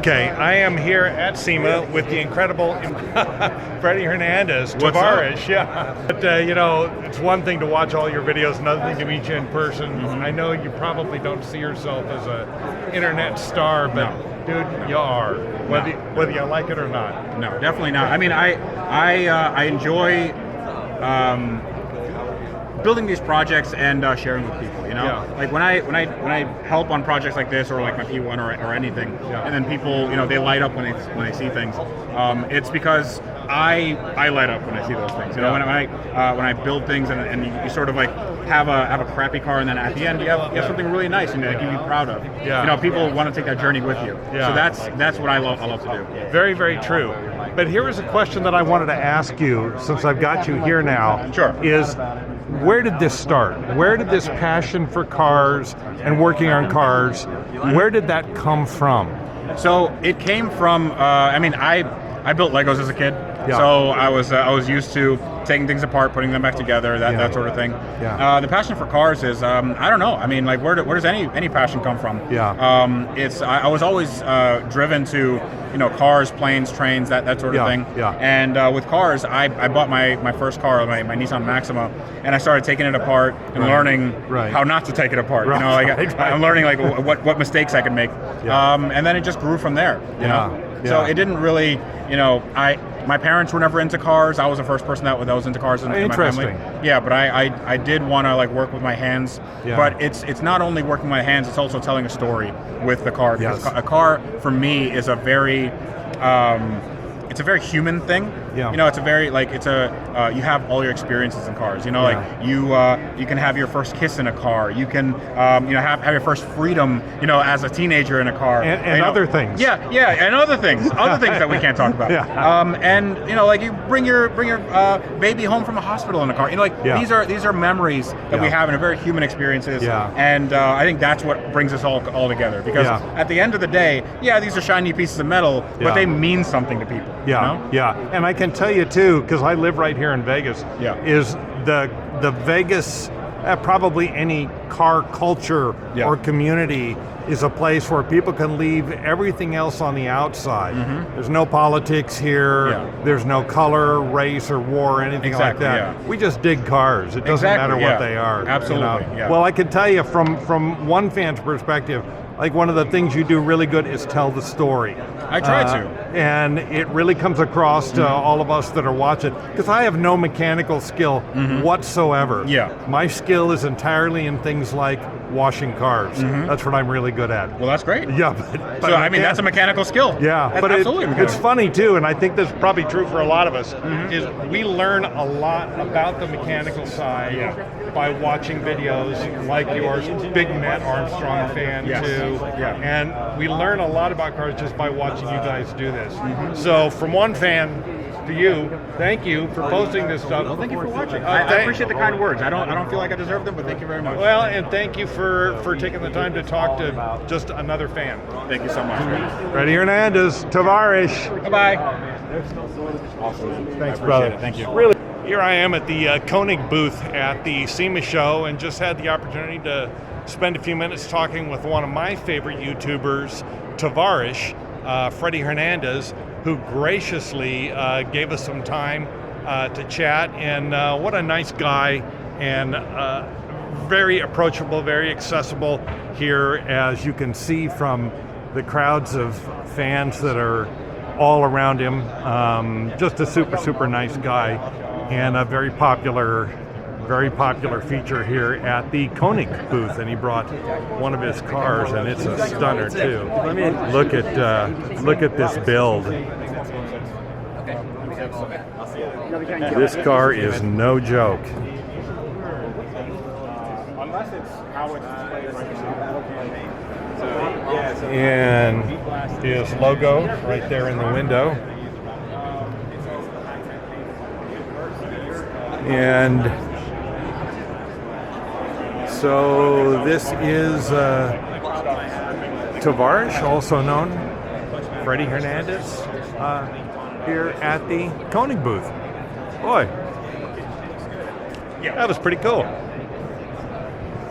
Okay, I am here at SEMA with the incredible Freddie Hernandez, Tavarish. Yeah, but it's one thing to watch all your videos, another thing to meet you in person. I know you probably don't see yourself as an internet star, but dude, you are, whether you like it or not. No, definitely not. I mean, I enjoy building these projects and sharing with people. Like when I help on projects like this, or like my P1 or anything, and then people they light up when they see things. It's because I light up when I see those things. When I build things and you sort of like have a crappy car, and then at the end you have something really nice and that you can be proud of. People want to take that journey with you. So that's what I love to do. Very, very true. But here is a question that I wanted to ask you, since I've got you here now. Sure. Is where did this start? Where did this passion for cars and working on cars, where did that come from? So it came from, I built Legos as a kid. Yeah. So I was used to taking things apart, putting them back together, that sort of thing. Yeah. The passion for cars is, I don't know. I mean, like where does any passion come from? Yeah. I was always driven to cars, planes, trains, that sort of thing. Yeah. And with cars, I bought my first car, my Nissan Maxima, and I started taking it apart and learning how not to take it apart. I'm learning like what mistakes I could make. And then it just grew from there. So it didn't really, my parents were never into cars. I was the first person that was into cars in my family. Yeah, but I did want to like work with my hands. Yeah. But it's not only working with my hands, it's also telling a story with the car. Because a car for me is a very it's a very human thing. Yeah. It's a very you have all your experiences in cars. Like you can have your first kiss in a car. You can have your first freedom. As a teenager in a car. And other things. Yeah, and other things that we can't talk about. And like you bring your baby home from a hospital in a car. These are memories that we have and are very human experiences. Yeah. And I think that's what brings us all together. Because at the end of the day, these are shiny pieces of metal, but they mean something to people. Yeah. And I can tell you too, because I live right here in Vegas, is the Vegas, probably any car culture or community is a place where people can leave everything else on the outside. There's no politics here. There's no color, race, or war, or anything like that. We just dig cars. It doesn't matter what they are. Absolutely. Well, I can tell you from one fan's perspective, like one of the things you do really good is tell the story. I try to. And it really comes across to all of us that are watching, because I have no mechanical skill whatsoever. My skill is entirely in things like washing cars. That's what I'm really good at. Well, that's great. Yeah, but that's a mechanical skill. Yeah, that's but absolutely it's funny too, and I think that's probably true for a lot of us, is we learn a lot about the mechanical side by watching videos like yours. Big Matt Armstrong fan too. And we learn a lot about cars just by watching you guys do this. So from one fan to you, thank you for posting this stuff. Well, thank you for watching. I appreciate the kind words. I don't feel like I deserve them, but thank you very much. Well, and thank you for taking the time to talk to just another fan. Thank you so much. Freddie Hernandez, Tavarish. Bye-bye. Awesome. Thanks, brother. Thank you. Really. Here I am at the Koenig booth at the SEMA show, and just had the opportunity to spend a few minutes talking with one of my favorite YouTubers, Tavarish, Freddie Hernandez, who graciously gave us some time to chat. And what a nice guy, and very approachable, very accessible here, as you can see from the crowds of fans that are all around him. Just a super, super nice guy, and a very popular feature here at the Koenig booth, and he brought one of his cars, and it's a stunner too. Look at this build. This car is no joke. And his logo right there in the window. And so this is Tavarish, also known Freddie Hernandez, here at the Koenig booth. Boy, that was pretty cool.